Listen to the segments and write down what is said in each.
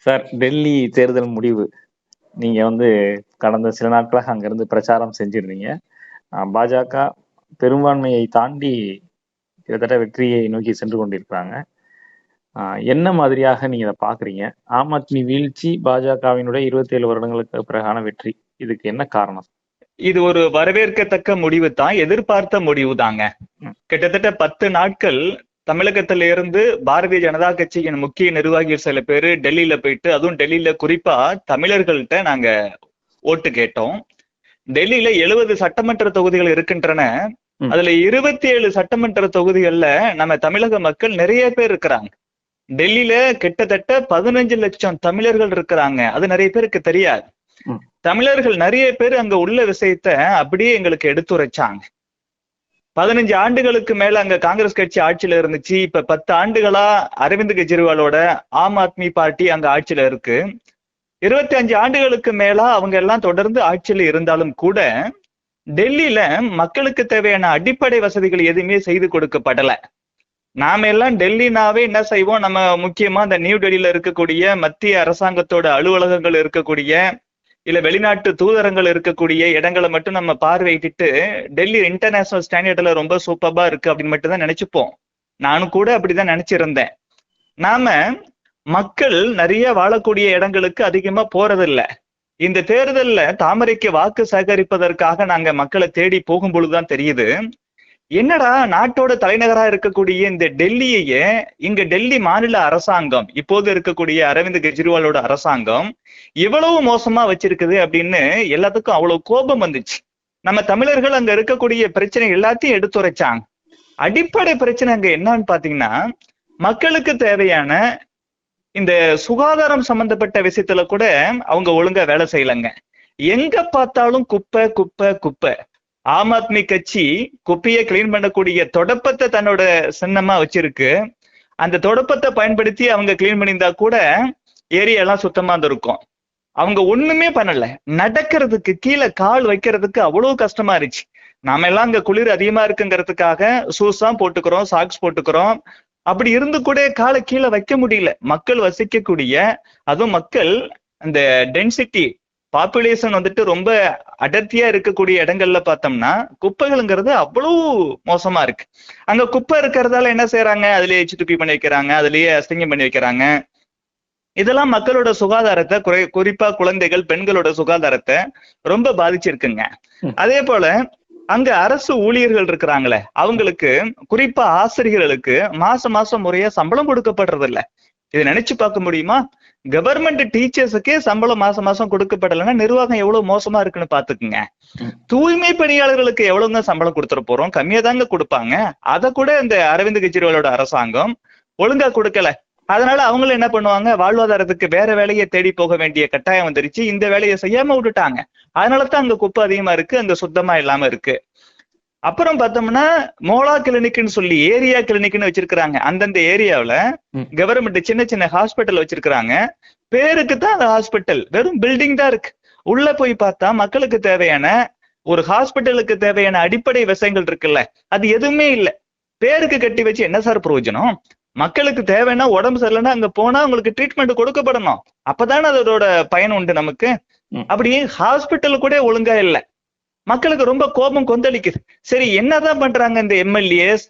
Sir, Delhi தேர்தல் முடிவு. நீங்க வந்து கடந்த சில நாட்களாக அங்கிருந்து பிரச்சாரம் செஞ்சிருந்தீங்க. பாஜக பெரும்பான்மையை தாண்டி கிட்டத்தட்ட வெற்றியை நோக்கி சென்று கொண்டிருக்கிறாங்க. என்ன மாதிரியாக நீங்க இதை பாக்குறீங்க? ஆம் ஆத்மி வீழ்ச்சி, பாஜகவினுடைய 27 வருடங்களுக்கு பிறகான வெற்றி, இதுக்கு என்ன காரணம்? இது ஒரு வரவேற்கத்தக்க முடிவு தான், எதிர்பார்த்த முடிவு தாங்க. கிட்டத்தட்ட 10 நாட்கள் தமிழகத்தில இருந்து பாரதிய ஜனதா கட்சியின் முக்கிய நிர்வாகிகள் சில பேரு டெல்லியில போயிட்டு, அதுவும் டெல்லியில குறிப்பா தமிழர்கள்ட்ட நாங்க ஓட்டு கேட்டோம். டெல்லியில 70 சட்டமன்ற தொகுதிகள் இருக்கின்றன. அதுல 27 சட்டமன்ற தொகுதிகள்ல நம்ம தமிழக மக்கள் நிறைய பேர் இருக்கிறாங்க. டெல்லியில கிட்டத்தட்ட 15 லட்சம் தமிழர்கள் இருக்கிறாங்க. அது நிறைய பேருக்கு தெரியாது. தமிழர்கள் நிறைய பேர் அங்க உள்ள விஷயத்த அப்படியே எங்களுக்கு எடுத்துரைச்சாங்க. 15 ஆண்டுகளுக்கு மேல அங்க காங்கிரஸ் கட்சி ஆட்சியில இருந்துச்சு. இப்ப 10 ஆண்டுகளா அரவிந்த் கெஜ்ரிவாலோட ஆம் ஆத்மி பார்ட்டி அங்க ஆட்சியில இருக்கு. 25 ஆண்டுகளுக்கு மேல அவங்க எல்லாம் தொடர்ந்து ஆட்சியில இருந்தாலும் கூட டெல்லியில மக்களுக்கு தேவையான அடிப்படை வசதிகள் எதுவுமே செய்து கொடுக்கப்படல. நாம எல்லாம் டெல்லினாவே என்ன செய்வோம், நம்ம முக்கியமா இந்த நியூ டெல்லியில இருக்கக்கூடிய மத்திய அரசாங்கத்தோட அலுவலகங்கள் இருக்கக்கூடிய இல்ல வெளிநாட்டு தூதரங்கள் இருக்கக்கூடிய இடங்களை மட்டும் நம்ம பார்வையிட்டு டெல்லி இன்டர்நேஷனல் ஸ்டாண்டர்ட்ல ரொம்ப சூப்பர்பா இருக்கு அப்படின்னு மட்டும் தான் நினைச்சுப்போம். நானும் கூட அப்படிதான் நினைச்சிருந்தேன். நாம மக்கள் நிறைய வாழக்கூடிய இடங்களுக்கு அதிகமா போறதில்ல. இந்த தேர்தல்ல தாமரைக்கு வாக்கு சேகரிப்பதற்காக நாங்க மக்களை தேடி போகும் பொழுதுதான் தெரியுது, என்னடா நாட்டோட தலைநகரா இருக்கக்கூடிய இந்த டெல்லியையே இங்க டெல்லி மாநில அரசாங்கம், இப்போது இருக்கக்கூடிய அரவிந்த் கெஜ்ரிவாலோட அரசாங்கம் இவ்வளவு மோசமா வச்சிருக்குது அப்படின்னு எல்லாத்துக்கும் அவ்வளவு கோபம் வந்துச்சு. நம்ம தமிழர்கள் அங்க இருக்கக்கூடிய பிரச்சனை எல்லாத்தையும் எடுத்துரைச்சாங்க. அடிப்படை பிரச்சனை அங்க என்னன்னு பாத்தீங்கன்னா, மக்களுக்கு தேவையான இந்த சுகாதாரம் சம்பந்தப்பட்ட விஷயத்துல கூட அவங்க ஒழுங்கா வேலை செய்யலங்க. எங்க பார்த்தாலும் குப்பை குப்பை குப்பை. ஆம் ஆத்மி கட்சி குப்பையை கிளீன் பண்ணக்கூடிய தொடப்பத்தை தன்னோட சின்னமா வச்சிருக்கு. அந்த தொடப்பத்தை பயன்படுத்தி அவங்க கிளீன் பண்ணியிருந்தா கூட ஏரியா எல்லாம் சுத்தமா இருந்திருக்கும். அவங்க ஒண்ணுமே பண்ணல. நடக்கிறதுக்கு, கீழே கால் வைக்கிறதுக்கு அவ்வளவு கஷ்டமா இருந்துச்சு. நாம எல்லாம் அங்க குளிர் அதிகமா இருக்குங்கிறதுக்காக ஷூஸ் தான் போட்டுக்கிறோம், சாக்ஸ் போட்டுக்கிறோம். அப்படி இருந்து கூட காலை கீழே வைக்க முடியல. மக்கள் வசிக்கக்கூடிய, அதுவும் மக்கள் அந்த டென்சிட்டி பாப்புலேஷன் வந்துட்டு ரொம்ப அடர்த்தியா இருக்கக்கூடிய இடங்கள்ல பார்த்தோம்னா குப்பைகள்ங்கிறது அவ்வளவு மோசமா இருக்கு. அங்க குப்பை இருக்கிறதால என்ன செய்யறாங்க, அதுலயே எச்சு துப்பி பண்ணி வைக்கிறாங்க, அதுலயே அசிங்கம் பண்ணி வைக்கிறாங்க. இதெல்லாம் மக்களோட சுகாதாரத்தை, குறிப்பா குழந்தைகள் பெண்களோட சுகாதாரத்தை ரொம்ப பாதிச்சிருக்குங்க. அதே போல அங்க அரசு ஊழியர்கள் இருக்கிறாங்களே, அவங்களுக்கு குறிப்பா ஆசிரியர்களுக்கு மாசம் மாசம் முறையா சம்பளம் கொடுக்கப்படுறது இல்ல. இதை நினைச்சு பார்க்க முடியுமா? கவர்மெண்ட் டீச்சர்ஸுக்கே சம்பளம் மாசம் மாசம் கொடுக்கப்படலைன்னா நிர்வாகம் எவ்வளவு மோசமா இருக்குன்னு பாத்துக்குங்க. தூய்மை பணியாளர்களுக்கு எவ்வளவுங்க சம்பளம் கொடுத்துட போறோம், கம்மியா தாங்க கொடுப்பாங்க. அதை கூட இந்த அரவிந்த் கெஜ்ரிவாலோட அரசாங்கம் ஒழுங்கா கொடுக்கல. அதனால அவங்களும் என்ன பண்ணுவாங்க, வாழ்வாதாரத்துக்கு வேற வேலையை தேடி போக வேண்டிய கட்டாயம் வந்துருச்சு. இந்த வேலையை செய்யாம விட்டுட்டாங்க. அதனாலதான் அங்க குப்பை அதிகமா இருக்கு, அங்க சுத்தமா இல்லாம இருக்கு. அப்புறம் பார்த்தோம்னா மோலா கிளினிக்னு சொல்லி ஏரியா கிளினிக்னு வச்சிருக்கிறாங்க. அந்தந்த ஏரியாவில கவர்மெண்ட் சின்ன சின்ன ஹாஸ்பிட்டல் வச்சிருக்கிறாங்க. பேருக்கு தான் அந்த ஹாஸ்பிட்டல், வெறும் பில்டிங் தான் இருக்கு. உள்ள போய் பார்த்தா மக்களுக்கு தேவையான, ஒரு ஹாஸ்பிட்டலுக்கு தேவையான அடிப்படை விஷயங்கள் இருக்குல்ல, அது எதுவுமே இல்லை. பேருக்கு கட்டி வச்சு என்ன சார் பிரயோஜனம்? மக்களுக்கு தேவைன்னா உடம்பு சரியில்லைன்னா அங்க போனா உங்களுக்கு ட்ரீட்மெண்ட் கொடுக்கப்படணும். அப்பதானே அதோட பயன் உண்டு நமக்கு. அப்படி ஹாஸ்பிட்டல் கூட ஒழுங்கா இல்லை. மக்களுக்கு ரொம்ப கோபம் கொந்தளிக்குது. சரி, என்னதான் பண்றாங்க இந்த எம்எல்ஏஸ்?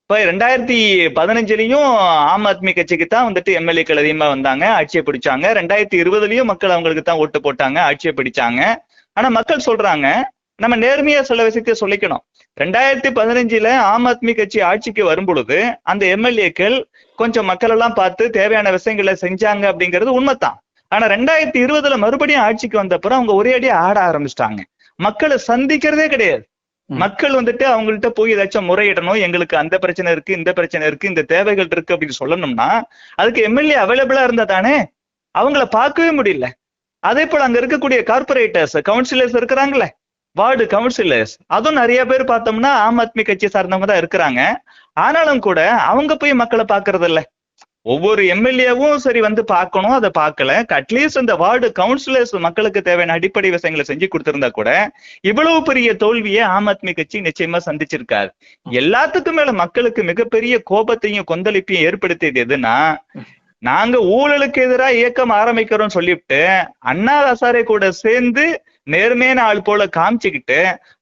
இப்ப 2015லயும் ஆம் ஆத்மி கட்சிக்கு தான் வந்துட்டு எம்எல்ஏக்கள் அதிகமா வந்தாங்க, ஆட்சியை பிடிச்சாங்க. 2020லயும் மக்கள் அவங்களுக்கு தான் ஓட்டு போட்டாங்க, ஆட்சியை பிடிச்சாங்க. ஆனா மக்கள் சொல்றாங்க, நம்ம நேர்மையா சில விஷயத்த சொல்லிக்கணும். 2015ல ஆம் ஆத்மி கட்சி ஆட்சிக்கு வரும் பொழுது அந்த எம்எல்ஏக்கள் கொஞ்சம் மக்கள் எல்லாம் பார்த்து தேவையான விஷயங்களை செஞ்சாங்க அப்படிங்கிறது உண்மைதான். ஆனா 2020ல மறுபடியும் ஆட்சிக்கு வந்த அப்புறம் அவங்க ஒரே அடியா ஆட ஆரம்பிச்சிட்டாங்க. மக்களை சந்திக்கிறதே கிடையாது. மக்கள் வந்துட்டு அவங்கள்ட்ட போய் ஏதாச்சும் முறையிடணும், எங்களுக்கு அந்த பிரச்சனை இருக்கு, இந்த பிரச்சனை இருக்கு, இந்த தேவைகள் இருக்கு அப்படின்னு சொல்லணும்னா அதுக்கு எம்எல்ஏ அவைலபிளா இருந்தா தானே. அவங்கள பார்க்கவே முடியல. அதே போல அங்க இருக்கக்கூடிய கார்பரேட்டர்ஸ், கவுன்சிலர்ஸ் இருக்கிறாங்களே, வார்டு கவுன்சிலர்ஸ், அதுவும் நிறைய பேர் பார்த்தோம்னா ஆம் ஆத்மி கட்சி சார்ந்தவங்க தான் இருக்கிறாங்க. ஆனாலும் கூட அவங்க போய் மக்களை பாக்குறது இல்ல. ஒவ்வொரு எம்எல்ஏவும் சரி வந்து பார்க்கணும், அதை பார்க்கல. அட்லீஸ்ட் இந்த வார்டு கவுன்சிலர்ஸ் மக்களுக்கு தேவையான அடிப்படை விஷயங்களை செஞ்சு கொடுத்திருந்தா கூட இவ்வளவு பெரிய தோல்வியை ஆம் ஆத்மி கட்சி நிச்சயமா சந்திச்சிருக்காரு. எல்லாத்துக்கும் மேல மக்களுக்கு மிகப்பெரிய கோபத்தையும் கொந்தளிப்பையும் ஏற்படுத்தியது எதுன்னா, நாங்க ஊழலுக்கு எதிராக இயக்கம் ஆரம்பிக்கிறோம் சொல்லிவிட்டு அண்ணா ஹசாரே கூட சேர்ந்து நேர்மையான ஆள் போல காமிச்சுக்கிட்டு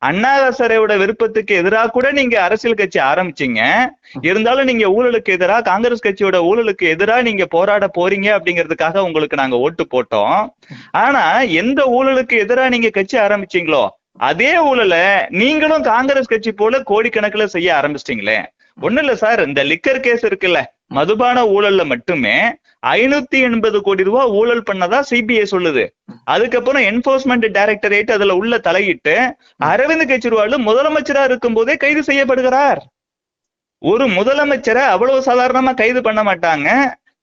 அண்ணா ஹசாரேயோட விருப்பத்துக்கு எதிராக கூட நீங்க அரசியல் கட்சி ஆரம்பிச்சீங்க. இருந்தாலும் நீங்க ஊழலுக்கு எதிராக, காங்கிரஸ் கட்சியோட ஊழலுக்கு எதிராக நீங்க போராட போறீங்க அப்படிங்கிறதுக்காக உங்களுக்கு நாங்க ஓட்டு போட்டோம். ஆனா எந்த ஊழலுக்கு எதிராக நீங்க கட்சி ஆரம்பிச்சீங்களோ அதே ஊழலை நீங்களும் காங்கிரஸ் கட்சி போல கோடிக்கணக்கில் செய்ய ஆரம்பிச்சிட்டீங்களே. ஒண்ணு இல்ல சார், இந்த லிக்கர் கேஸ் இருக்குல்ல, மதுபான ஊழல்ல மட்டுமே 580 கோடி ரூபாய் ஊழல் பண்ணதா சிபிஐ சொல்லுது. அதுக்கப்புறம் என்போர்ஸ்மெண்ட் டைரக்டரேட் அதுல உள்ள தலையிட்டு அரவிந்த் கெஜ்ரிவால் முதலமைச்சரா இருக்கும் போதே கைது செய்யப்படுகிறார். ஒரு முதலமைச்சரை அவ்வளவு சாதாரணமா கைது பண்ண மாட்டாங்க.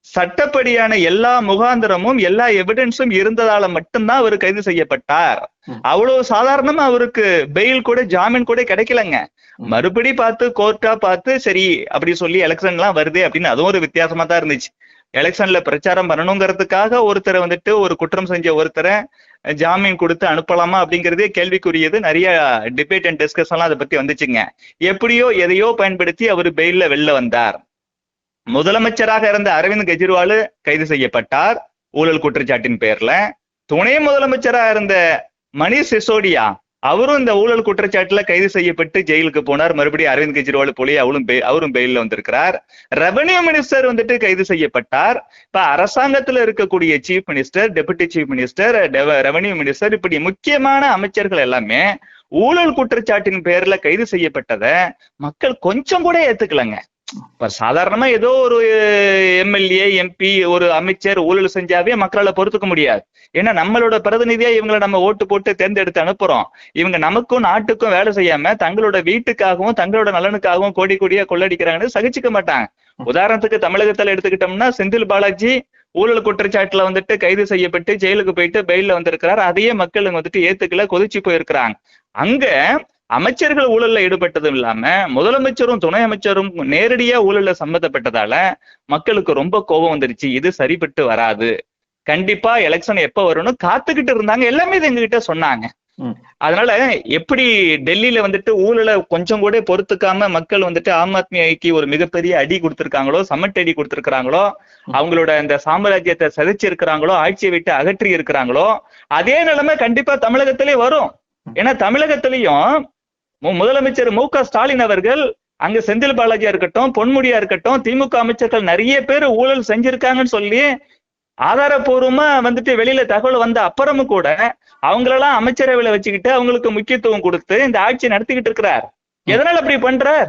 சட்டப்படியான எல்லா முகாந்திரமும் எல்லா எவிடன்ஸும் இருந்ததால மட்டும்தான் அவர் கைது செய்யப்பட்டார். அவ்வளவு சாதாரணமா அவருக்கு பெயில் கூட ஜாமீன் கூட கிடைக்கலங்க. மறுபடி பார்த்து கோர்ட்டா பார்த்து சரி அப்படி சொல்லி எலெக்ஷன் எல்லாம் வருது அப்படின்னு அதுவும் ஒரு வித்தியாசமா தான் இருந்துச்சு. எலெக்ஷன்ல பிரச்சாரம் பண்ணணுங்கிறதுக்காக ஒருத்தரை வந்துட்டு ஒரு குற்றம் செஞ்ச ஒருத்தரை ஜாமீன் கொடுத்து அனுப்பலாமா அப்படிங்கிறதே கேள்விக்குரியது. நிறைய டிபேட் அண்ட் டிஸ்கஷன் எல்லாம் அதை பத்தி வந்துச்சுங்க. எப்படியோ எதையோ பயன்படுத்தி அவர் பெயில்ல வெளில வந்தார். முதலமைச்சராக இருந்த அரவிந்த் கெஜ்ரிவால் கைது செய்யப்பட்டார் ஊழல் குற்றச்சாட்டின் பெயர்ல. துணை முதலமைச்சராக இருந்த மணிஷ் சிசோடியா அவரும் இந்த ஊழல் குற்றச்சாட்டுல கைது செய்யப்பட்டு ஜெயிலுக்கு போனார். மறுபடியும் அரவிந்த் கெஜ்ரிவால் போலி அவரும் பெயில்ல வந்திருக்கிறார். ரெவன்யூ மினிஸ்டர் வந்துட்டு கைது செய்யப்பட்டார். இப்ப அரசாங்கத்துல இருக்கக்கூடிய chief minister, deputy chief minister, revenue minister, இப்படி முக்கியமான அமைச்சர்கள் எல்லாமே ஊழல் குற்றச்சாட்டின் பெயர்ல கைது செய்யப்பட்டதை மக்கள் கொஞ்சம் கூட ஏத்துக்கலங்க. இப்ப சாதாரணமா ஏதோ ஒரு எம்எல்ஏ, எம்பி, ஒரு அமைச்சர் ஊழல் செஞ்சாவே மக்களால பொறுத்துக்க முடியாது. ஏன்னா நம்மளோட பிரதிநிதியா இவங்களை நம்ம ஓட்டு போட்டு தேர்ந்தெடுத்து அனுப்புறோம். இவங்க நமக்கும் நாட்டுக்கும் வேலை செய்யாம தங்களோட வீட்டுக்காகவும் தங்களோட நலனுக்காகவும் கோடி கோடியா கொள்ளடிக்கிறாங்கன்னு சகிச்சுக்க மாட்டாங்க. உதாரணத்துக்கு தமிழகத்துல எடுத்துக்கிட்டோம்னா செந்தில் பாலாஜி ஊழல் குற்றச்சாட்டுல வந்துட்டு கைது செய்யப்பட்டு ஜெயிலுக்கு போயிட்டு பெயில்ல வந்திருக்கிறார். அதையே மக்கள் வந்துட்டு ஏத்துக்கல, கொதிச்சு போயிருக்கிறாங்க. அங்க அமைச்சர்கள் ஊழல்ல ஈடுபட்டதும் இல்லாம முதலமைச்சரும் துணை அமைச்சரும் நேரடியா ஊழல்ல சம்பந்தப்பட்டதால மக்களுக்கு ரொம்ப கோபம் வந்துருச்சு. இது சரிபட்டு வராது, கண்டிப்பா எலெக்ஷன் எப்ப வரும்னு காத்துக்கிட்டு இருந்தாங்க. எல்லாமே இது எங்ககிட்ட சொன்னாங்க. அதனால எப்படி டெல்லியில வந்துட்டு ஊழலை கொஞ்சம் கூட பொறுத்துக்காம மக்கள் வந்துட்டு ஆம் ஆத்மிக்கு ஒரு மிகப்பெரிய அடி கொடுத்திருக்காங்களோ, சமட்டு அடி கொடுத்திருக்கிறாங்களோ, அவங்களோட இந்த சாம்ராஜ்யத்தை சிதைச்சு இருக்கிறாங்களோ, ஆட்சியை விட்டு அகற்றி இருக்கிறாங்களோ, அதே நிலைமை கண்டிப்பா தமிழகத்திலே வரும். ஏன்னா தமிழகத்திலையும் முதலமைச்சர் மு.க. ஸ்டாலின் அவர்கள் அங்க செந்தில் பாலாஜியா இருக்கட்டும், பொன்முடியா இருக்கட்டும், திமுக அமைச்சர்கள் நிறைய பேர் ஊழல் செஞ்சிருக்காங்கன்னு சொல்லி ஆதாரப்பூர்வமா வந்துட்டு வெளியில தகவல் வந்த அப்புறமும் கூட அவங்களெல்லாம் அமைச்சரவையில வச்சுக்கிட்டு அவங்களுக்கு முக்கியத்துவம் கொடுத்து இந்த ஆட்சி நடத்திக்கிட்டு இருக்கிறார். எதனால அப்படி பண்றார்?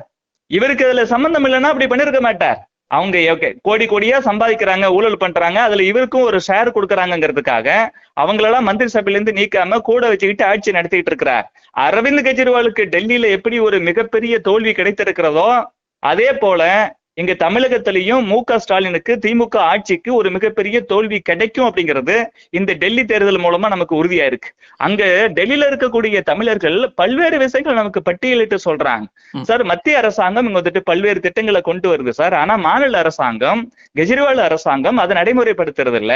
இவருக்கு அதுல சம்பந்தம் இல்லைன்னா அப்படி பண்ணிருக்க மாட்டார். அவங்க கோடி கோடியா சம்பாதிக்கிறாங்க, ஊழல் பண்றாங்க, அதுல இவருக்கும் ஒரு ஷேர் கொடுக்குறாங்கிறதுக்காக அவங்களெல்லாம் மந்திரி சபையில இருந்து நீக்காம கூட வச்சுக்கிட்டு ஆட்சி நடத்திட்டு இருக்கிறார். அரவிந்த் கெஜ்ரிவாலுக்கு டெல்லியில எப்படி ஒரு மிகப்பெரிய தோல்வி கிடைத்திருக்கிறதோ அதே போல இங்க தமிழகத்திலையும் மு.க. ஸ்டாலினுக்கு, திமுக ஆட்சிக்கு ஒரு மிகப்பெரிய தோல்வி கிடைக்கும் அப்படிங்கிறது இந்த டெல்லி தேர்தல் மூலமா நமக்கு உறுதியா இருக்கு. அங்க டெல்லியில இருக்கக்கூடிய தமிழர்கள் பல்வேறு விஷயங்கள் நமக்கு பட்டியலிட்டு சொல்றாங்க. சார், மத்திய அரசாங்கம் இங்க வந்துட்டு பல்வேறு திட்டங்களை கொண்டு வருது சார், ஆனா மாநில அரசாங்கம், கெஜ்ரிவால் அரசாங்கம் அதை நடைமுறைப்படுத்துறது இல்ல.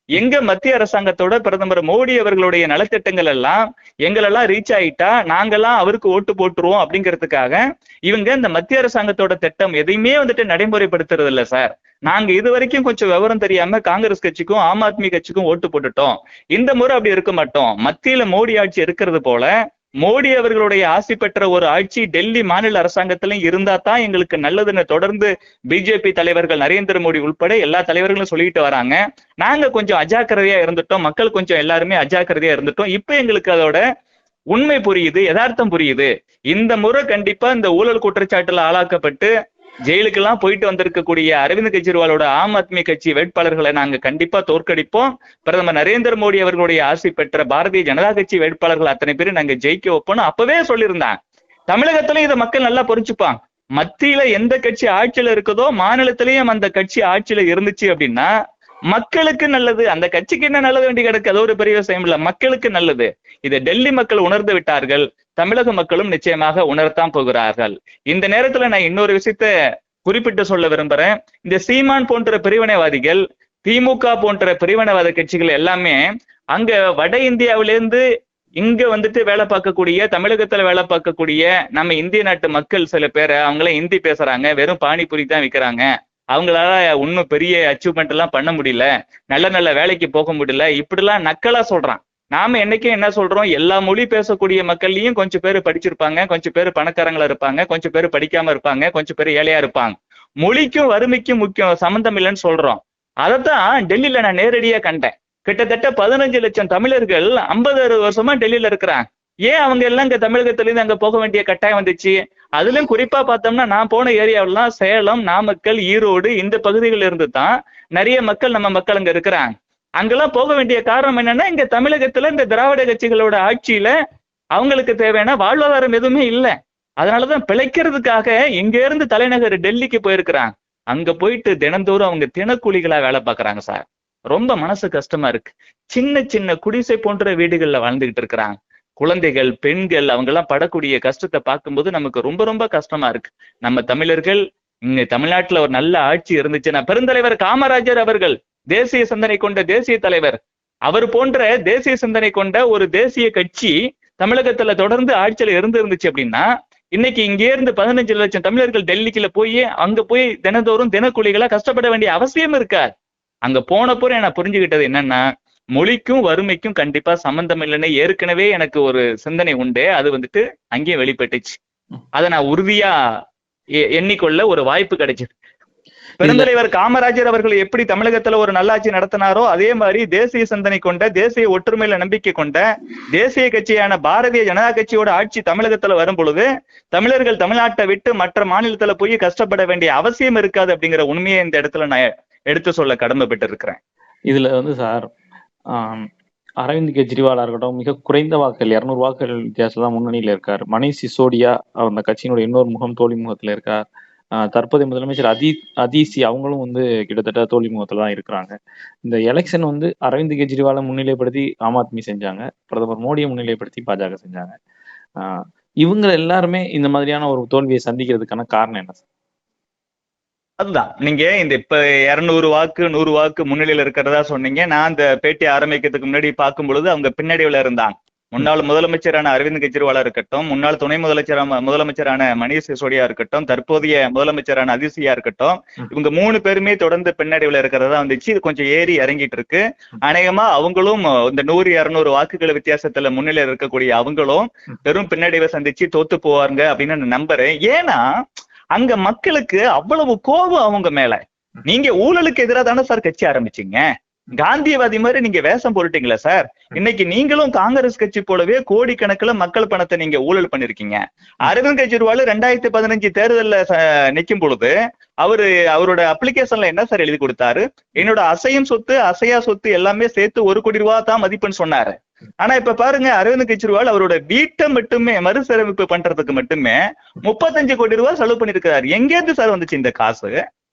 எங்க மத்திய அரசாங்கத்தோட பிரதமர் மோடி அவர்களுடைய நலத்திட்டங்கள் எல்லாம் எங்களெல்லாம் ரீச் ஆயிட்டா நாங்கெல்லாம் அவருக்கு ஓட்டு போட்டுருவோம் அப்படிங்கிறதுக்காக இவங்க இந்த மத்திய அரசாங்கத்தோட திட்டம் எதையுமே வந்துட்டு நடைமுறைப்படுத்துறது இல்ல சார். நாங்க இது வரைக்கும் கொஞ்சம் விவரம் தெரியாம காங்கிரஸ் கட்சிக்கும் ஆம் ஆத்மி கட்சிக்கும் ஓட்டு போட்டுட்டோம். இந்த முறை அப்படி இருக்க மாட்டோம். மத்தியில மோடி ஆட்சி இருக்கிறது போல மோடி அவர்களுடைய ஆசி பெற்ற ஒரு ஆட்சி டெல்லி மாநில அரசாங்கத்திலும் இருந்தா தான் எங்களுக்கு நல்லதுன்னு தொடர்ந்து பிஜேபி தலைவர்கள் நரேந்திர மோடி உள்பட எல்லா தலைவர்களும் சொல்லிட்டு வராங்க. நாங்க கொஞ்சம் அஜாக்கிரதையா இருந்துட்டோம், மக்கள் கொஞ்சம் எல்லாருமே அஜாக்கிரதையா இருந்துட்டோம். இப்ப எங்களுக்கு அதோட உண்மை புரியுது, யதார்த்தம் புரியுது. இந்த முறை கண்டிப்பா இந்த ஊழல் குற்றச்சாட்டுல ஆளாக்கப்பட்டு ஜெயிலுக்கெல்லாம் போயிட்டு வந்திருக்கக்கூடிய அரவிந்த் கெஜ்ரிவாலோட ஆம் ஆத்மி கட்சி வேட்பாளர்களை நாங்க கண்டிப்பா தோற்கடிப்போம். பிரதமர் நரேந்திர மோடி அவர்களுடைய ஆசி பெற்ற பாரதிய ஜனதா கட்சி வேட்பாளர்கள் அத்தனை பேரும் நாங்க ஜெயிக்க வைப்போம்னு அப்பவே சொல்லியிருந்தாங்க. தமிழகத்திலயும் இதை மக்கள் நல்லா புரிஞ்சுப்பாங்க. மத்தியில எந்த கட்சி ஆட்சியில இருக்குதோ மாநிலத்திலயும் அந்த கட்சி ஆட்சியில இருந்துச்சு அப்படின்னா மக்களுக்கு நல்லது. அந்த கட்சிக்கு என்ன நல்லது வேண்டி கிடக்கு, அது ஒரு பெரிய விஷயம் இல்ல, மக்களுக்கு நல்லது. இதை டெல்லி மக்கள் உணர்ந்து விட்டார்கள், தமிழக மக்களும் நிச்சயமாக உணர்த்தான் போகிறார்கள். இந்த நேரத்துல நான் இன்னொரு விஷயத்த குறிப்பிட்டு சொல்ல விரும்புறேன். இந்த சீமான் போன்ற பிரிவினைவாதிகள், திமுக போன்ற பிரிவினைவாத கட்சிகள் எல்லாமே அங்க வட இந்தியாவிலிருந்து இங்க வந்துட்டு வேலை பார்க்கக்கூடிய, தமிழகத்துல வேலை பார்க்கக்கூடிய நம்ம இந்திய நாட்டு மக்கள் சில பேரை அவங்கள ஹிந்தி பேசுறாங்க, வெறும் பானிபூரி தான் விற்கிறாங்க, அவங்களால இன்னும் பெரிய அச்சீவ்மெண்ட் எல்லாம் பண்ண முடியல, நல்ல நல்ல வேலைக்கு போக முடியல, இப்படிலாம் நக்கலா சொல்றான். நாம என்னைக்கும் என்ன சொல்றோம், எல்லா மொழி பேசக்கூடிய மக்கள்லயும் கொஞ்சம் பேர் படிச்சிருப்பாங்க, கொஞ்சம் பேர் பணக்காரங்களா இருப்பாங்க, கொஞ்சம் பேர் படிக்காம இருப்பாங்க, கொஞ்சம் பேர் ஏழையா இருப்பாங்க. மொழிக்கும் வறுமைக்கும் முக்கியம் சம்பந்தம் இல்லைன்னு சொல்றோம். அதைத்தான் டெல்லியில நான் நேரடியா கண்டேன். கிட்டத்தட்ட 15 லட்சம் தமிழர்கள் 50-60 வருஷமா டெல்லியில இருக்கிறாங்க. ஏன் அவங்க எல்லாம் இங்க தமிழகத்துல இருந்து அங்க போக வேண்டிய கட்டாயம் வந்துச்சு? அதுலயும் குறிப்பா பார்த்தோம்னா நான் போன ஏரியாவெல்லாம் சேலம், நாமக்கல், ஈரோடு இந்த பகுதிகளில் இருந்து தான் நிறைய மக்கள் நம்ம மக்கள் அங்க இருக்கிறாங்க. அங்கெல்லாம் போக வேண்டிய காரணம் என்னன்னா, இங்க தமிழகத்துல இந்த திராவிட கட்சிகளோட ஆட்சியில அவங்களுக்கு தேவையான வாழ்வாதாரம் எதுவுமே இல்லை. அதனாலதான் பிழைக்கிறதுக்காக இங்க இருந்து தலைநகர் டெல்லிக்கு போயிருக்கிறாங்க. அங்க போயிட்டு தினந்தோறும் அவங்க தினக்கூலிகளா வேலை பார்க்கறாங்க சார். ரொம்ப மனசு கஷ்டமா இருக்கு. சின்ன சின்ன குடிசை போன்ற வீடுகள்ல வாழ்ந்துகிட்டு இருக்கிறாங்க. குழந்தைகள், பெண்கள் அவங்க எல்லாம் படக்கூடிய கஷ்டத்தை பார்க்கும்போது நமக்கு ரொம்ப ரொம்ப கஷ்டமா இருக்கு. நம்ம தமிழர்கள் இங்க தமிழ்நாட்டுல ஒரு நல்ல ஆட்சி இருந்துச்சுன்னா, பெருந்தலைவர் காமராஜர் அவர்கள் தேசிய சிந்தனை கொண்ட தேசிய தலைவர், அவர் போன்ற தேசிய சிந்தனை கொண்ட ஒரு தேசிய கட்சி தமிழகத்துல தொடர்ந்து ஆட்சியில இருந்துச்சு அப்படின்னா, இன்னைக்கு இங்கே இருந்து 15 லட்சம் தமிழர்கள் டெல்லிக்குள்ள போய் அங்க போய் தினந்தோறும் தினக்கூலிகளா கஷ்டப்பட வேண்டிய அவசியம் இருக்காது. அங்க போனப்போ நான் புரிஞ்சுக்கிட்டது என்னன்னா, மொழிக்கும் வறுமைக்கும் கண்டிப்பா சம்பந்தம் இல்லைன்னு ஏற்கனவே எனக்கு ஒரு சிந்தனை உண்டு. அது வந்துட்டு அங்கேயும் வெளிப்பட்டுச்சு. அதை நான் உறுதியா எண்ணிக்கொள்ள ஒரு வாய்ப்பு கிடைச்சது. பெருந்தலைவர் காமராஜர் அவர்கள் எப்படி தமிழகத்துல ஒரு நல்லாட்சி நடத்தினாரோ அதே மாதிரி தேசிய சிந்தனை கொண்ட, தேசிய ஒற்றுமையில நம்பிக்கை கொண்ட தேசிய கட்சியான பாரதிய ஜனதா கட்சியோட ஆட்சி தமிழகத்துல வரும் பொழுது தமிழர்கள் தமிழ்நாட்டை விட்டு மற்ற மாநிலத்துல போய் கஷ்டப்பட வேண்டிய அவசியம் இருக்காது அப்படிங்கிற உண்மையை இந்த இடத்துல நான் எடுத்து சொல்ல கடமைப்பட்டு இருக்கிறேன். இதுல வந்து சார், அரவிந்த் கெஜ்ரிவாலா இருக்கட்டும், மிக குறைந்த வாக்குகள் 200 வாக்குகள் வித்தியாசம் தான் முன்னணியில இருக்கார். மணீஷ் சிசோடியா அந்த கட்சியினுடைய இன்னொரு முகம் தோல்வி முகத்துல இருக்கார். தற்போதைய முதலமைச்சர் அதீசி அவங்களும் வந்து கிட்டத்தட்ட தோல்வி முகத்துல தான் இருக்கிறாங்க. இந்த எலெக்ஷன் வந்து அரவிந்த் கெஜ்ரிவாலை முன்னிலைப்படுத்தி ஆம் ஆத்மி செஞ்சாங்க, பிரதமர் மோடியை முன்னிலைப்படுத்தி பாஜக செஞ்சாங்க. இவங்க எல்லாருமே இந்த மாதிரியான ஒரு தோல்வியை சந்திக்கிறதுக்கான காரணம் என்ன சார்? அதுதான் நீங்க இந்த இப்ப 200 வாக்கு 100 வாக்கு முன்னிலையில இருக்கிறதா சொன்னீங்க. நான் அந்த பேட்டி ஆரம்பிக்கிறதுக்கு முன்னாடி பார்க்கும் பொழுது அவங்க பின்னடைவுல இருந்தாங்க. முன்னாள் முதலமைச்சரான அரவிந்த் கெஜ்ரிவாலா இருக்கட்டும், முன்னாள் துணை முதலமைச்சரான மணீஷ் சிசோடியா இருக்கட்டும், தற்போதைய முதலமைச்சரான அதிசியா இருக்கட்டும், இவங்க 3 பேருமே தொடர்ந்து பின்னடைவுல இருக்கிறதா வந்துச்சு. இது கொஞ்சம் ஏறி இறங்கிட்டு இருக்கு. அநேகமா அவங்களும் இந்த 100-200 வாக்குகள் வித்தியாசத்துல முன்னிலையில இருக்கக்கூடிய அவங்களும் பெரும் பின்னடைவை சந்திச்சு தோத்து போவாங்க அப்படின்னு நான் நம்புறேன். ஏன்னா அங்க மக்களுக்கு அவ்வளவு கோபம் அவங்க மேல. நீங்க ஊழலுக்கு எதிராக தானே சார் கட்சி ஆரம்பிச்சீங்க? காந்தியவாதி மாதிரி நீங்க வேஷம் போட்டுட்டீங்களா சார்? இன்னைக்கு நீங்களும் காங்கிரஸ் கட்சி போலவே கோடிக்கணக்குல மக்கள் பணத்தை நீங்க ஊழல் பண்ணிருக்கீங்க. அரவிந்த் கெஜ்ரிவால் 2015 தேர்தல்ல நிக்கும் பொழுது அவரோட அப்ளிகேஷன்ல என்ன சார் எழுதி கொடுத்தாரு? என்னோட அசையும் சொத்து, அசையா சொத்து எல்லாமே சேர்த்து 1 கோடி ரூபாய் தான் மதிப்புன்னு சொன்னாரு. ஆனா இப்ப பாருங்க, அரவிந்த் கெஜ்ரிவால் அவரோட வீட்டை மட்டுமே மறுசீரமைப்பு பண்றதுக்கு மட்டுமே 35 கோடி ரூபாய் செலவு பண்ணிருக்கிறாரு. எங்கேருந்து சார் வந்துச்சு இந்த காசு?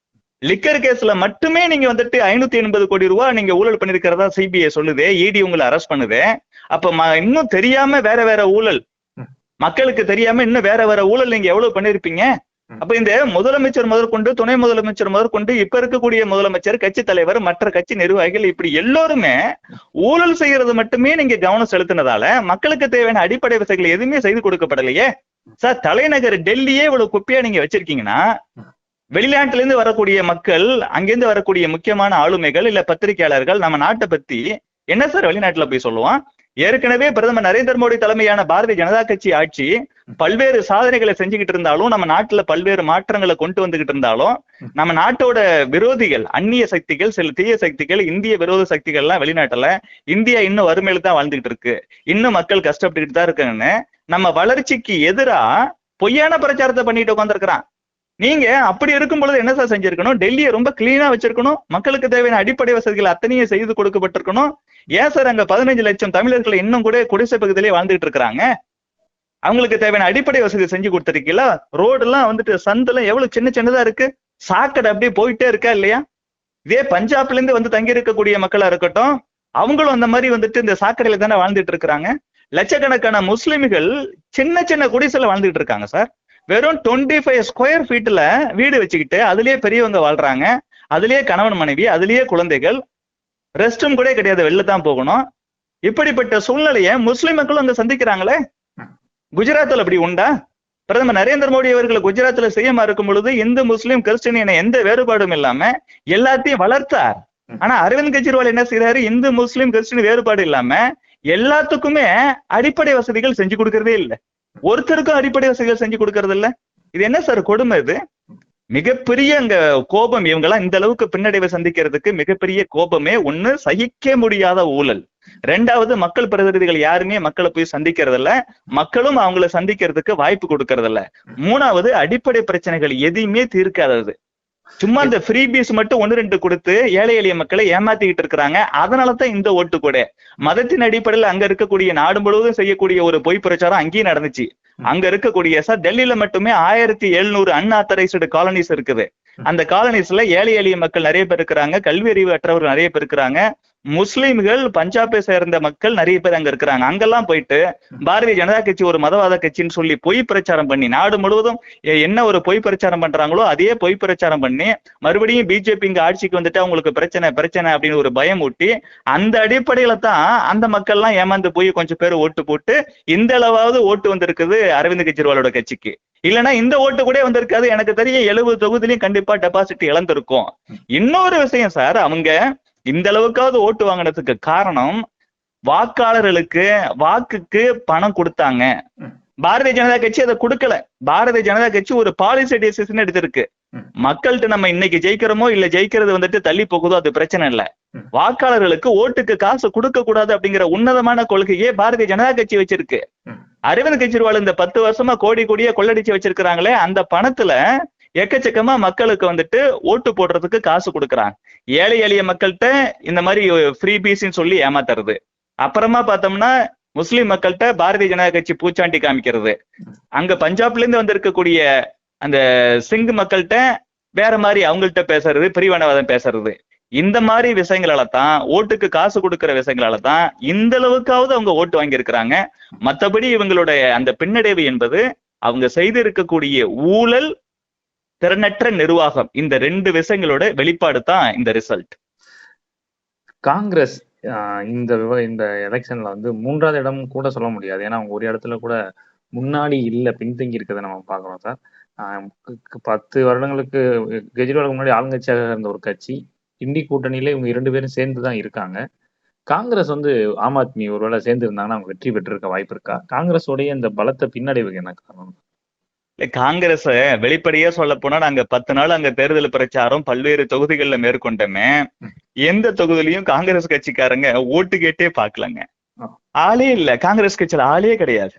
லிக்கர் கேஸ்ல மட்டுமே நீங்க வந்துட்டு 580 கோடி ரூபாய் நீங்க ஊழல் பண்ணிருக்கிறதா சிபிஐ சொல்லுது, இடி உங்களை அரெஸ்ட் பண்ணுது. அப்ப இன்னும் தெரியாம வேற ஊழல், மக்களுக்கு தெரியாம இன்னும் வேற ஊழல் நீங்க எவ்வளவு பண்ணிருப்பீங்க? அப்ப இந்த முதலமைச்சர் முதற்கொண்டு, துணை முதலமைச்சர் முதற்கொண்டு, இப்ப இருக்கக்கூடிய முதலமைச்சர், கட்சி தலைவர், மற்ற கட்சி நிர்வாகிகள், இப்படி எல்லோருமே ஊழல் செய்யறது மட்டுமே நீங்க கவனம் செலுத்தினதால மக்களுக்கு தேவையான அடிப்படை வசதிகள் எதுவுமே செய்து கொடுக்கப்படலையே சார். தலைநகர் டெல்லியே இவ்வளவு குப்பையா நீங்க வச்சிருக்கீங்கன்னா, வெளிநாட்டுல இருந்து வரக்கூடிய மக்கள், அங்கிருந்து வரக்கூடிய முக்கியமான ஆளுமைகள் இல்ல பத்திரிகையாளர்கள் நம்ம நாட்டை பத்தி என்ன சார் வெளிநாட்டுல போய் சொல்லுவான்? ஏற்கனவே பிரதமர் நரேந்திர மோடி தலைமையான பாரதிய ஜனதா கட்சி ஆட்சி பல்வேறு சாதனைகளை செஞ்சுக்கிட்டு இருந்தாலும், நம்ம நாட்டுல பல்வேறு மாற்றங்களை கொண்டு வந்துகிட்டு இருந்தாலும், நம்ம நாட்டோட விரோதிகள், அந்நிய சக்திகள், சில தீய சக்திகள், இந்திய விரோத சக்திகள் எல்லாம் வெளிநாட்டுல இந்தியா இன்னும் வறுமையில தான் வாழ்ந்துகிட்டு இருக்கு, இன்னும் மக்கள் கஷ்டப்பட்டுக்கிட்டு தான் இருக்காங்கன்னு நம்ம வளர்ச்சிக்கு எதிரா பொய்யான பிரச்சாரத்தை பண்ணிட்டு உட்காந்துருக்கிறான். நீங்க அப்படி இருக்கும் பொழுது என்ன சார் செஞ்சிருக்கணும்? டெல்லியை ரொம்ப கிளீனா வச்சிருக்கணும், மக்களுக்கு தேவையான அடிப்படை வசதிகள் அத்தனையும் செய்து கொடுக்கப்பட்டிருக்கணும். ஏன் சார் அங்க 15 லட்சம் தமிழர்கள் இன்னும் கூட குடிசை பகுதியிலே வாழ்ந்துட்டு இருக்கிறாங்க? அவங்களுக்கு தேவையான அடிப்படை வசதி செஞ்சு கொடுத்துருக்கீங்களா? ரோடு எல்லாம் வந்துட்டு சந்தெல்லாம் எவ்வளவு சின்னதா இருக்கு, சாக்கடை அப்படியே போயிட்டே இருக்கா இல்லையா? இதே பஞ்சாப்ல இருந்து வந்து தங்கி இருக்கக்கூடிய மக்களா இருக்கட்டும், அவங்களும் அந்த மாதிரி வந்துட்டு இந்த சாக்கடையில தானே வாழ்ந்துட்டு இருக்கிறாங்க. லட்சக்கணக்கான முஸ்லிம்கள் சின்ன குடிசைல வாழ்ந்துட்டு இருக்காங்க சார். வெறும் 25 ஸ்கொயர் ஃபீட்ல வீடு வச்சுக்கிட்டு அதுலயே பெரியவங்க வாழ்றாங்க, அதுலயே கணவன் மனைவி, அதுலயே குழந்தைகள், ரெஸ்ட் ரூம் கூட கிடையாது, வெளில தான் போகணும். இப்படிப்பட்ட சூழ்நிலையை முஸ்லிம் மக்களும் அங்க சந்திக்கிறாங்களே. குஜராத்ல அப்படி உண்டா? பிரதமர் நரேந்திர மோடி அவர்கள் குஜராத்ல சிஎம் இருக்கும் பொழுது இந்து முஸ்லீம் கிறிஸ்டின் என எந்த வேறுபாடும் இல்லாம எல்லாத்தையும் வளர்த்தார். ஆனா அரவிந்த் கெஜ்ரிவால் என்ன செய்யறாரு, இந்து முஸ்லீம் கிறிஸ்டின் வேறுபாடு இல்லாம எல்லாத்துக்குமே அடிப்படை வசதிகள் செஞ்சு கொடுக்கறதே இல்லை. ஒருத்தருக்கும் அடிப்படை வசதிகள் செஞ்சு கொடுக்கறது இல்ல. இது என்ன சார் கொடுமை? இது மிகப்பெரிய அங்க கோபம். இவங்கெல்லாம் இந்த அளவுக்கு பின்னடைவை சந்திக்கிறதுக்கு மிகப்பெரிய கோபமே ஒண்ணு, சகிக்க முடியாத ஊழல். ரெண்டாவது, மக்கள் பிரதிநிதிகள் யாருமே மக்களை போய் சந்திக்கிறது இல்ல, மக்களும் அவங்களை சந்திக்கிறதுக்கு வாய்ப்பு கொடுக்கறது இல்ல. மூணாவது, அடிப்படை பிரச்சனைகள் எதையுமே தீர்க்காதது. சும்மா இந்த ஃப்ரீ பீஸ் மட்டும் 1-2 கொடுத்து ஏழை எளிய மக்களை ஏமாத்திக்கிட்டு இருக்கிறாங்க. அதனாலதான் இந்த ஓட்டு கூட மதத்தின் அடிப்படையில் அங்க இருக்கக்கூடிய நாடு முழுவதும் செய்யக்கூடிய ஒரு பொய் பிரச்சாரம் அங்கேயும் நடந்துச்சு. அங்க இருக்கக்கூடிய சார் டெல்லியில மட்டுமே 1700 அன்ஆத்தரைஸ்டு காலனிஸ் இருக்குது. அந்த காலனிஸ்ல ஏழை எளிய மக்கள் நிறைய பேர் இருக்கிறாங்க, கல்வி அறிவு அற்றவர்கள் நிறைய பேர் இருக்கிறாங்க, முஸ்லிம்கள் பஞ்சாபை சேர்ந்த மக்கள் நிறைய பேர் அங்க இருக்கிறாங்க. அங்கெல்லாம் போயிட்டு பாரதிய ஜனதா கட்சி ஒரு மதவாத கட்சின்னு சொல்லி பொய் பிரச்சாரம் பண்ணி நாடு முழுவதும் என்ன ஒரு பொய் பிரச்சாரம் பண்றாங்களோ அதே பொய் பிரச்சாரம் பண்ணி மறுபடியும் பிஜேபி இங்க ஆட்சிக்கு வந்துட்டு அவங்களுக்கு பிரச்சனை அப்படின்னு ஒரு பயம் ஊட்டி அந்த அடிப்படையில தான் அந்த மக்கள் எல்லாம் ஏமாந்து போய் கொஞ்சம் பேர் ஓட்டு போட்டு இந்த அளவாவது ஓட்டு வந்திருக்குது அரவிந்த் கெஜ்ரிவாலோட கட்சிக்கு. இல்லைன்னா இந்த ஓட்டு கூட வந்திருக்காது. எனக்கு தெரிய 70 தொகுதியிலையும் கண்டிப்பா டெபாசிட் இழந்திருக்கும். இன்னொரு விஷயம் சார், அவங்க இந்த அளவுக்காவது ஓட்டு வாங்கினதுக்கு காரணம் வாக்காளர்களுக்கு வாக்குக்கு பணம் கொடுத்தாங்க. பாரதிய ஜனதா கட்சி அதை கொடுக்கல. பாரதிய ஜனதா கட்சி ஒரு பாலிசி டெசிஷன் எடுத்திருக்கு. மக்கள்கிட்ட நம்ம இன்னைக்கு ஜெயிக்கிறோமோ இல்ல ஜெயிக்கிறது வந்துட்டு தள்ளி போகுதோ அது பிரச்சனை இல்ல, வாக்காளர்களுக்கு ஓட்டுக்கு காசு கொடுக்க கூடாது அப்படிங்கிற உன்னதமான கொள்கையே பாரதிய ஜனதா கட்சி வச்சிருக்கு. அரவிந்த் கெஜ்ரிவால் இந்த 10 வருஷமா கோடி கோடியா கொள்ளடிச்சு வச்சிருக்கிறாங்களே, அந்த பணத்துல எக்கச்சக்கமா மக்களுக்கு வந்துட்டு ஓட்டு போடுறதுக்கு காசு கொடுக்குறாங்க. ஏழை எளிய மக்கள்கிட்ட இந்த மாதிரி ஃப்ரீ பீஸ்ன்னு சொல்லி ஏமாத்துறது. அப்புறமா பார்த்தோம்னா முஸ்லிம் மக்கள்கிட்ட பாரதிய ஜனதா கட்சி பூச்சாண்டி காமிக்கிறது. அங்க பஞ்சாப்ல இருந்து வந்திருக்கக்கூடிய அந்த சிங் மக்கள்கிட்ட வேற மாதிரி அவங்கள்ட்ட பேசுறது, பிரிவினவாதம் பேசுறது. இந்த மாதிரி விஷயங்களால தான், ஓட்டுக்கு காசு கொடுக்கிற விஷயங்களால தான் இந்த அளவுக்காவது அவங்க ஓட்டு வாங்கியிருக்கிறாங்க. மற்றபடி இவங்களுடைய அந்த பின்னடைவு என்பது அவங்க செய்திருக்கக்கூடிய ஊழல், திறனற்ற நிர்வாகம், இந்த 2 விஷயங்களோட வெளிப்பாடு தான் இந்த ரிசல்ட். காங்கிரஸ் இந்த எலெக்ஷன்ல வந்து 3வது இடம் கூட சொல்ல முடியாது. ஏன்னா அவங்க ஒரு இடத்துல கூட முன்னாடி இல்ல, பின்தங்கி இருக்கிறத நம்ம பாக்குறோம் சார். 10 வருடங்களுக்கு கெஜ்ரிவாலுக்கு முன்னாடி ஆளுங்கட்சியாக இருந்த ஒரு கட்சி, இண்டி கூட்டணியில இவங்க 2 பேரும் சேர்ந்துதான் இருக்காங்க. காங்கிரஸ் வந்து ஆம் ஆத்மி ஒருவேளை சேர்ந்து இருந்தாங்கன்னா அவங்க வெற்றி பெற்றிருக்க வாய்ப்பு இருக்கா? காங்கிரஸோடைய இந்த பலத்த பின்னடைவுக்கு என்ன காரணம்? காங்கிரஸ் வெளிப்படையா சொல்ல போனா நாங்க 10 நாள் அங்க தேர்தல் பிரச்சாரம் பல்வேறு தொகுதிகளில் மேற்கொண்டோமே, எந்த தொகுதியிலையும் காங்கிரஸ் கட்சிக்காரங்க ஓட்டு கேட்டே பாக்கலங்க. ஆளே இல்ல, காங்கிரஸ் கட்சியில ஆளே கிடையாது.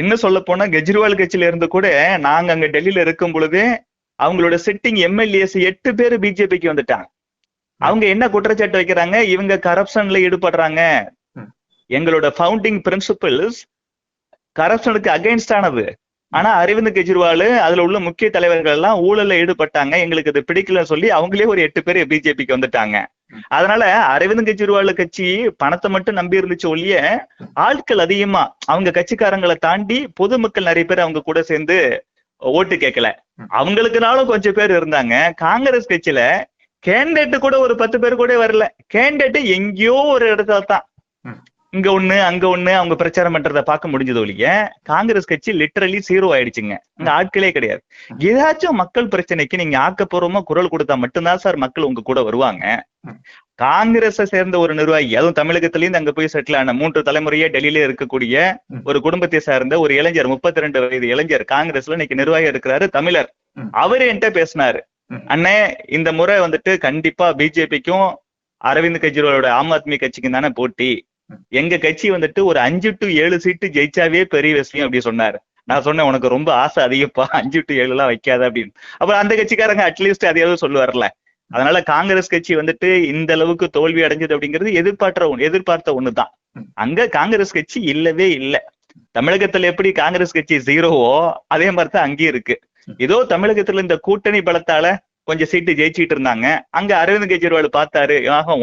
இன்னும் சொல்ல போனா கெஜ்ரிவால் கட்சியில இருந்து கூட நாங்க அங்க டெல்லியில இருக்கும் பொழுதே அவங்களோட சிட்டிங் எம்எல்ஏஸ் 8 பேர் பிஜேபிக்கு வந்துட்டாங்க. அவங்க என்ன குற்றச்சாட்டு வைக்கிறாங்க, இவங்க கரப்ஷன்ல ஈடுபடுறாங்க, எங்களோட ஃபவுண்டிங் பிரின்சிபிள்ஸ் கரப்ஷனுக்கு அகைன்ஸ்ட் ஆனது. ஆனா அரவிந்த் கெஜ்ரிவால் அதுல உள்ள முக்கிய தலைவர்கள் எல்லாம் ஊழல்ல ஈடுபட்டாங்க, எங்களுக்கு இது பிடிக்கலன்னு சொல்லி அவங்களே ஒரு 8 பேர் பிஜேபிக்கு வந்துட்டாங்க. அதனால அரவிந்த் கெஜ்ரிவால் கட்சி பணத்தை மட்டும் நம்பி இருந்துச்சு ஒழிய ஆட்கள் அதிகமா அவங்க கட்சிக்காரங்களை தாண்டி பொதுமக்கள் நிறைய பேர் அவங்க கூட சேர்ந்து ஓட்டு கேட்கல. அவங்களுக்குனாலும் கொஞ்சம் பேர் இருந்தாங்க. காங்கிரஸ் கட்சியில கேண்டிடேட் கூட ஒரு 10 பேர் கூட வரல. கேண்டிடேட் எங்கேயோ ஒரு இடத்துல தான், இங்க ஒண்ணு அங்க ஒண்ணு அவங்க பிரச்சாரம் பண்றதை பார்க்க முடிஞ்சது ஒழிய காங்கிரஸ் கட்சி லிட்டரலி 0 ஆயிடுச்சுங்க. இந்த ஆட்களே கிடையாது. ஏதாச்சும் மக்கள் பிரச்சனைக்கு நீங்க ஆக்கப்பூர்வமா குரல் கொடுத்தா மட்டும்தான் சார் மக்கள் உங்க கூட வருவாங்க. காங்கிரஸை சேர்ந்த ஒரு நிர்வாகி, அதுவும் தமிழகத்திலேருந்து அங்க போய் செட்டில் ஆன 3 தலைமுறையா டெல்லியில இருக்கக்கூடிய ஒரு குடும்பத்தை சார்ந்த ஒரு இளைஞர், 32 வயது இளைஞர், காங்கிரஸ்ல இன்னைக்கு நிர்வாகி இருக்கிறாரு, தமிழர். அவரு என்கிட்ட பேசினாரு, அண்ணே இந்த முறை வந்துட்டு கண்டிப்பா பிஜேபிக்கும் அரவிந்த் கெஜ்ரிவாலோட ஆம் ஆத்மி கட்சிக்கும் தானே போட்டி, எங்க கட்சி வந்துட்டு ஒரு 5 to 7 சீட்டு ஜெயிச்சாவே பெரிய விஷயம் அப்படி சொன்னாரு. நான் சொன்னேன், உனக்கு ரொம்ப ஆசை அதிகப்பா, 5 to 7 எல்லாம் வைக்காத அப்படின்னு. அப்புறம் அந்த கட்சிக்காரங்க அட்லீஸ்ட் அதையாவது சொல்லுவார்ல. அதனால காங்கிரஸ் கட்சி வந்துட்டு இந்த அளவுக்கு தோல்வி அடைஞ்சது அப்படிங்கிறது எதிர்பார்த்த ஒண்ணுதான். அங்க காங்கிரஸ் கட்சி இல்லவே இல்லை. தமிழகத்துல எப்படி காங்கிரஸ் கட்சி 0வோ அதே மாதிரிதான் அங்கேயும் இருக்கு. ஏதோ தமிழகத்துல இந்த கூட்டணி பலத்தால கொஞ்சம் சீட்டு ஜெயிச்சுட்டு இருந்தாங்க. அங்க அரவிந்த் கெஜ்ரிவால் பார்த்தாரு,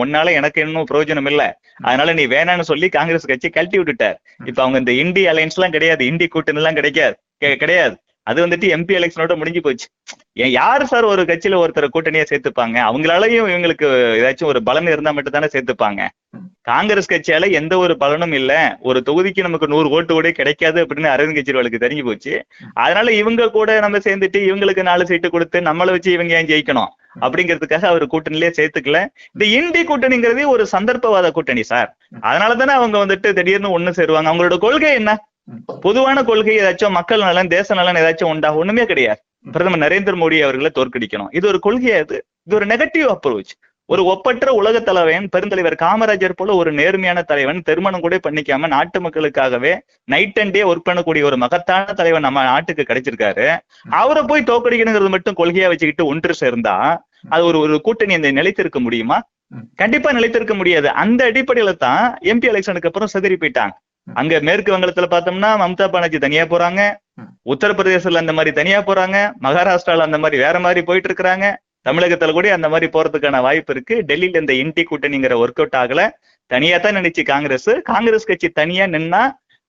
உன்னால எனக்கு இன்னும் பிரயோஜனம் இல்ல, அதனால நீ வேணான்னு சொல்லி காங்கிரஸ் கட்சி கழட்டி விட்டுட்டார். இப்ப அவங்க இந்த இண்டி அலைன்ஸ் எல்லாம் கிடையாது, இண்டி கூட்டணி எல்லாம் கிடையாது. அது வந்துட்டு எம்பி எலெக்ஷனோட முடிஞ்சு போச்சு. யாரு சார் ஒரு கட்சியில ஒருத்தர் கூட்டணியா சேர்த்துப்பாங்க? அவங்களாலையும் இவங்களுக்கு ஏதாச்சும் ஒரு பலன் இருந்தா மட்டும் தானே சேர்த்துப்பாங்க. காங்கிரஸ் கட்சியால எந்த ஒரு பலனும் இல்ல, ஒரு தொகுதிக்கு நமக்கு 100 ஓட்டு கூட கிடைக்காது அப்படின்னு அரவிந்த் கெஜ்ரிவாலுக்கு தெரிஞ்சு போச்சு. அதனால இவங்க கூட நம்ம சேர்ந்துட்டு இவங்களுக்கு 4 சீட்டு கொடுத்து நம்மளை வச்சு இவங்க ஏன் ஜெயிக்கணும் அப்படிங்கிறதுக்காக அவர் கூட்டணியிலே சேர்த்துக்கல. இந்த இண்டி கூட்டணிங்கிறதே ஒரு சந்தர்ப்பவாத கூட்டணி சார். அதனாலதானே அவங்க வந்துட்டு திடீர்னு ஒண்ணு சேருவாங்க. அவங்களோட கொள்கை என்ன? பொதுவான கொள்கை ஏதாச்சும் மக்கள் நலன் தேச நலன் ஏதாச்சும் உண்டா? ஒண்ணுமே கிடையாது. பிரதமர் நரேந்திர மோடி அவர்களை தோற்கடிக்கணும், இது ஒரு கொள்கையா? இது ஒரு நெகட்டிவ் அப்ரோச். ஒரு ஒப்பற்ற உலக தலைவன் பெருந்தலைவர் காமராஜர் போல ஒரு நேர்மையான தலைவன், திருமணம் கூட பண்ணிக்காம நாட்டு மக்களுக்காகவே நைட் அண்ட் டே ஒர்க் பண்ணக்கூடிய ஒரு மகத்தான தலைவன் நம்ம நாட்டுக்கு கிடைச்சிருக்காரு. அவரை போய் தோற்கடிக்கணுங்கிறது மட்டும் கொள்கையா வச்சுக்கிட்டு ஒன்று சேர்ந்தா அது ஒரு கூட்டணி அந்த நிலைத்திருக்க முடியுமா? கண்டிப்பா நிலைத்திருக்க முடியாது. அந்த அடிப்படையில தான் எம்பி எலெக்ஷனுக்கு அப்புறம் சிதறி போயிட்டாங்க. அங்க மேற்கு வங்கத்துல பார்த்தோம்னா மம்தா பானர்ஜி தனியா போறாங்க, உத்தரப்பிரதேசத்துல அந்த மாதிரி தனியா போறாங்க, மகாராஷ்டிரால அந்த மாதிரி வேற மாதிரி போயிட்டு இருக்கிறாங்க, தமிழகத்துல கூட அந்த மாதிரி போறதுக்கான வாய்ப்பு இருக்கு. டெல்லியில இந்த இண்டி கூட்டணிங்கிற ஒர்க் அவுட் ஆகல. தனியா தான் நினைச்சு காங்கிரஸ் கட்சி தனியா நின்னா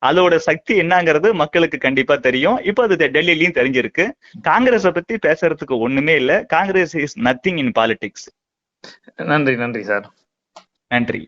அதோட சக்தி என்னங்கிறது மக்களுக்கு கண்டிப்பா தெரியும். இப்போ அது டெல்லியிலயும் தெரிஞ்சிருக்கு. காங்கிரஸை பத்தி பேசுறதுக்கு ஒண்ணுமே இல்ல. Congress is nothing in politics. நன்றி சார். நன்றி.